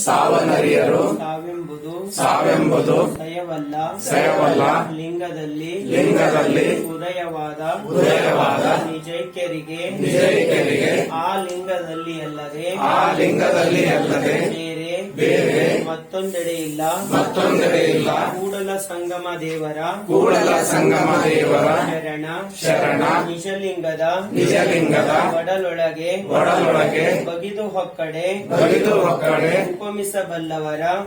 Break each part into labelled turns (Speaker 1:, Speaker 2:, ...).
Speaker 1: ಸಾವನರಿಯರು ಸಾವೆಂಬುದು ಸಯವಲ್ಲ
Speaker 2: ಲಿಂಗದಲ್ಲಿ ಉದಯವಾದ ನಿಜೈಕ್ಯರಿಗೆ ಆ ಲಿಂಗದಲ್ಲಿ ಅಲ್ಲದೆ ಬೇರೆ ಮತ್ತೊಂದೆಡೆ ಇಲ್ಲ ಕೂಡಲ ಸಂಗಮ ದೇವರ ಶರಣ ನಿಜಲಿಂಗದ ಒಡಲೊಳಗೆ ಬಗಿದು ಹೊಕ್ಕಡೆ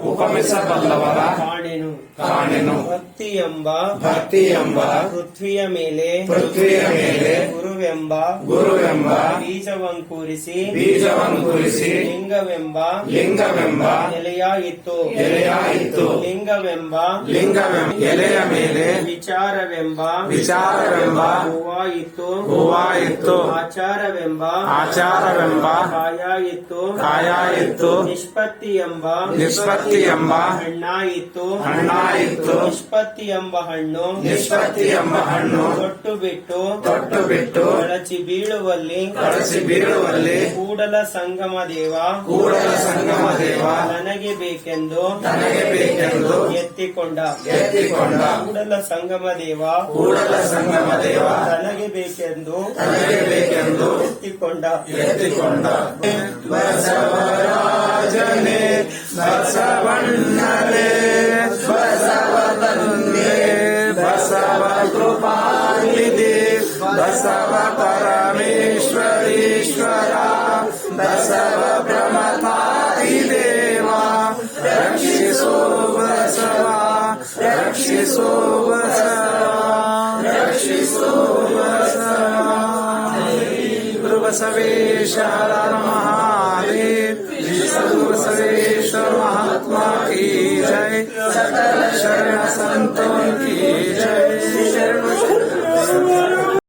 Speaker 2: ಉಪಮಿಸಬಲ್ಲವರ ಕಾಣೆನು ಭಕ್ತಿ ಎಂಬ ಪೃಥ್ವಿಯ ಮೇಲೆ ಗುರುವೆಂಬ ಬೀಜವಂಕೂರಿಸಿ ಲಿಂಗವೆಂಬ ಎಲೆಯಾಯಿತು ಲಿಂಗವೆಂಬ
Speaker 1: ಎಲೆಯ ಮೇಲೆ
Speaker 2: ವಿಚಾರವೆಂಬ ಹೂವಾಯಿತು ಆಚಾರವೆಂಬ ಕಾಯಾಯಿತು ನಿಷ್ಪತ್ತಿ ಎಂಬ ಹಣ್ಣಾಯಿತು ನಿಷ್ಪತ್ತಿ ಎಂಬ ಹಣ್ಣು ತೊಟ್ಟು ಬಿಟ್ಟು ಕಳಚಿ ಬೀಳುವಲ್ಲಿ ಕೂಡಲ ಸಂಗಮ ದೇವ ನನಗೆ ಬೇಕೆಂದು ಎತ್ತಿಕೊಂಡ ಕೂಡಲ ಸಂಗಮ ದೇವ ನನಗೆ ಬೇಕೆಂದು ಎತ್ತಿಕೊಂಡ
Speaker 1: ಬಸವರಾಜನೇ ಬಸವಣ್ಣನೇ ಬಸವ ಕೃಪಾನಿಧಿ ಬಸವ ಪರಮೇಶ್ವರೀಶ್ವರ ಬಸವ ಬ್ರಹ್ಮತಾಯಿ ದೇವ ರಕ್ಷಿಸೋ ಬಸವ ಗುರು ಬಸವೇಶ್ವರ महादेव सद्गुरु बसवेश्वर महात्मा की जय सकल शरण संतों की जय।